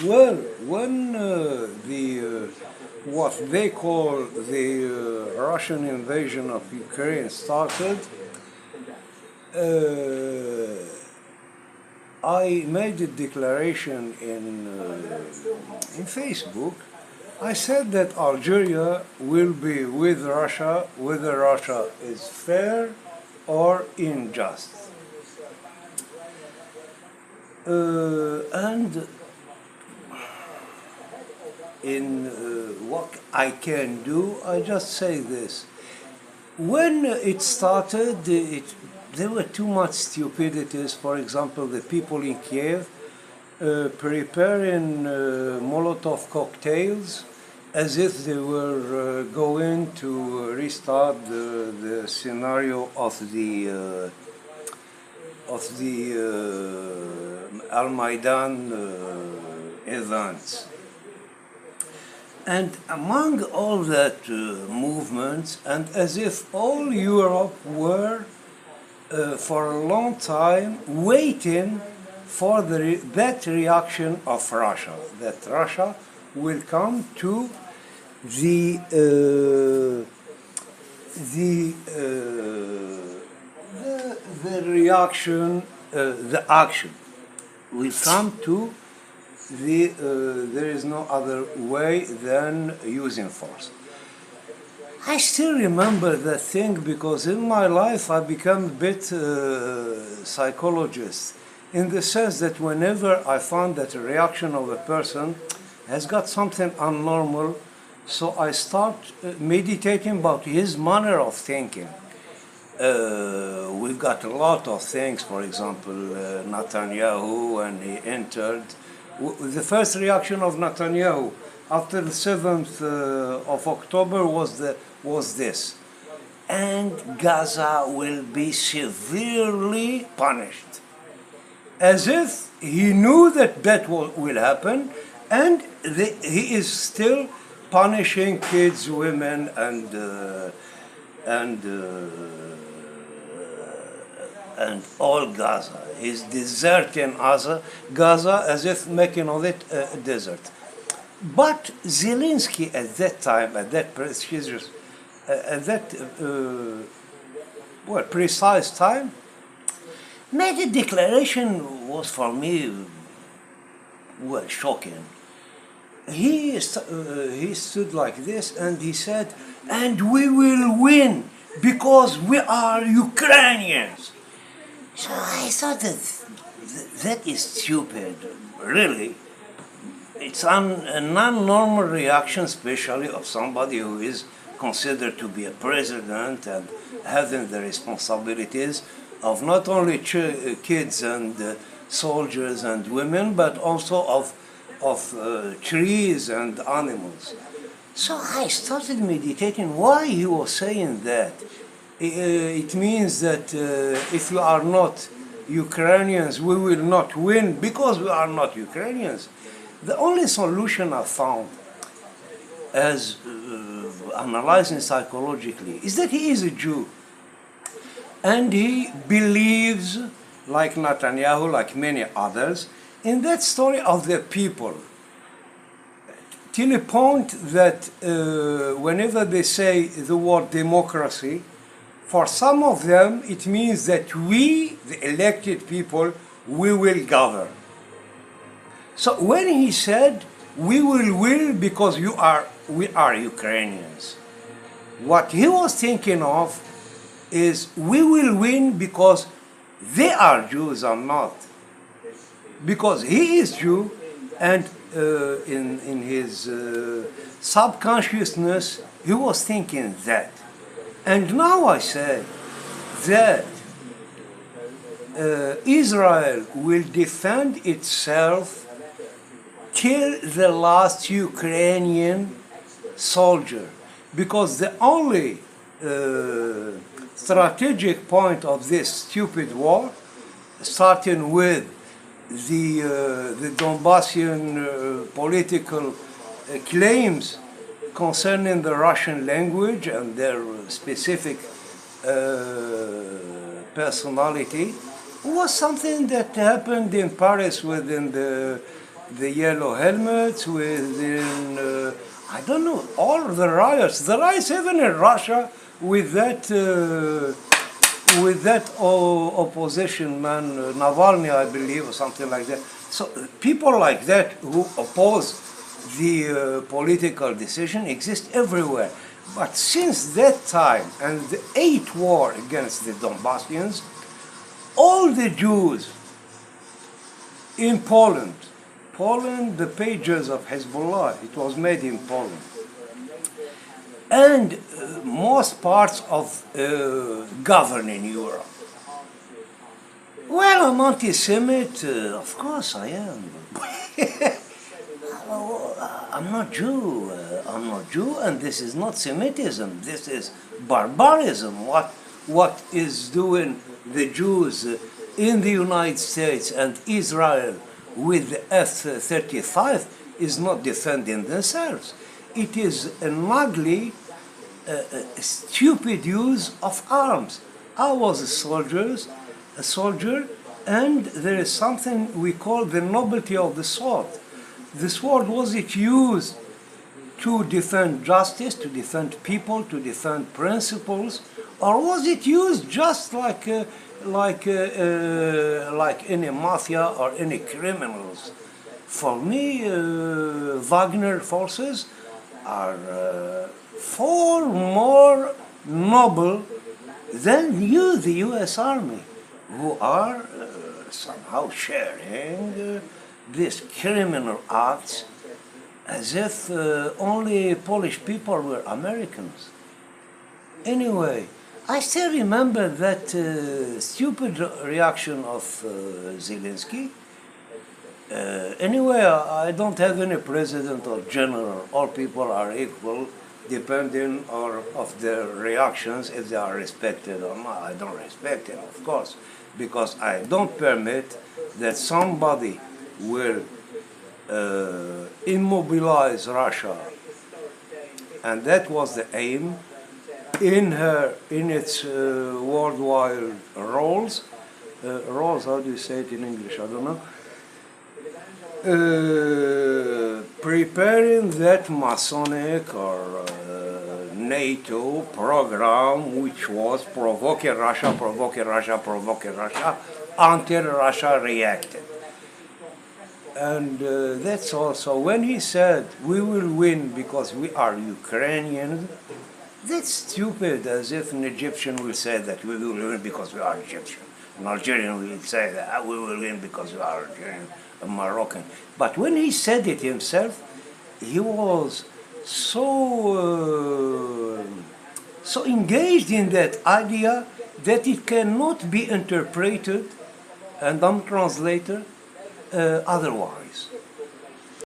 Well, when what they call the Russian invasion of Ukraine started, I made a declaration in Facebook. I said that Algeria will be with Russia whether Russia is fair or unjust. And in what I can do, I just say this. When it started, there were too much stupidities. For example, the people in Kiev preparing Molotov cocktails as if they were going to restart the scenario of the Al Maidan events. And among all that movements, and as if all Europe were for a long time waiting for that reaction of Russia, that Russia will come to the reaction, the action will come to there is no other way than using force. I still remember that thing because in my life I became a bit psychologist, in the sense that whenever I found that a reaction of a person has got something abnormal, so I start meditating about his manner of thinking. We've got a lot of things, for example, Netanyahu, when he entered, the first reaction of Netanyahu after the 7th of October was this: and Gaza will be severely punished. As if he knew that will happen, and he is still punishing kids, women, and all Gaza. He's deserting Gaza as if making of it a desert. But Zelensky at that time, at that prestigious, at that precise time, made a declaration was for me shocking. He stood like this and he said, "And we will win because we are Ukrainians." So I thought that is stupid, really. It's a non-normal reaction, especially of somebody who is considered to be a president and having the responsibilities of not only kids and soldiers and women, but also of trees and animals. So I started meditating why he was saying that. It means that if you are not Ukrainians, we will not win because we are not Ukrainians. The only solution I found, as analyzing psychologically, is that he is a Jew. And he believes, like Netanyahu, like many others, in that story of the people. Till a point that whenever they say the word democracy, for some of them it means that we, the elected people, we will govern. So when he said, we will win because we are Ukrainians, what he was thinking of is we will win because they are Jews or not. Because he is Jew, and in his subconsciousness he was thinking that. And now I say that Israel will defend itself till the last Ukrainian soldier, because the only strategic point of this stupid war, starting with the Donbassian political claims concerning the Russian language and their specific personality, was something that happened in Paris within the yellow helmets, within I don't know, all the riots even in Russia with that opposition man Navalny, I believe, or something like that. So people like that who oppose the political decision exist everywhere. But since that time and the 8th war against the Donbassians, all the Jews in Poland, the pages of Hezbollah, it was made in Poland, and most parts of governing Europe. Well, I'm anti-Semite, of course I am. I'm not Jew. I'm not Jew, and this is not Semitism. This is barbarism. What is doing the Jews in the United States and Israel with the F-35 is not defending themselves. It is an ugly, stupid use of arms. I was a soldier, and there is something we call the nobility of the sword. The sword, was it used to defend justice, to defend people, to defend principles, or was it used just like any mafia or any criminals? For me, Wagner forces are far more noble than you, the U.S. Army, who are somehow sharing these criminal acts as if only Polish people were Americans. Anyway, I still remember that stupid reaction of Zelensky. Anyway, I don't have any president or general. All people are equal, depending of their reactions, if they are respected or not. I don't respect it, of course, because I don't permit that somebody will immobilize Russia, and that was the aim in its worldwide roles. How do you say it in English? I don't know. Preparing that Masonic or NATO program, which was provoking Russia, until Russia reacted. And that's also when he said we will win because we are Ukrainians. That's stupid, as if an Egyptian will say that we will win because we are Egyptian. An Algerian will say that we will win because we are Algerian, a Moroccan. But when he said it himself, he was so engaged in that idea that it cannot be interpreted, and I'm translator, otherwise.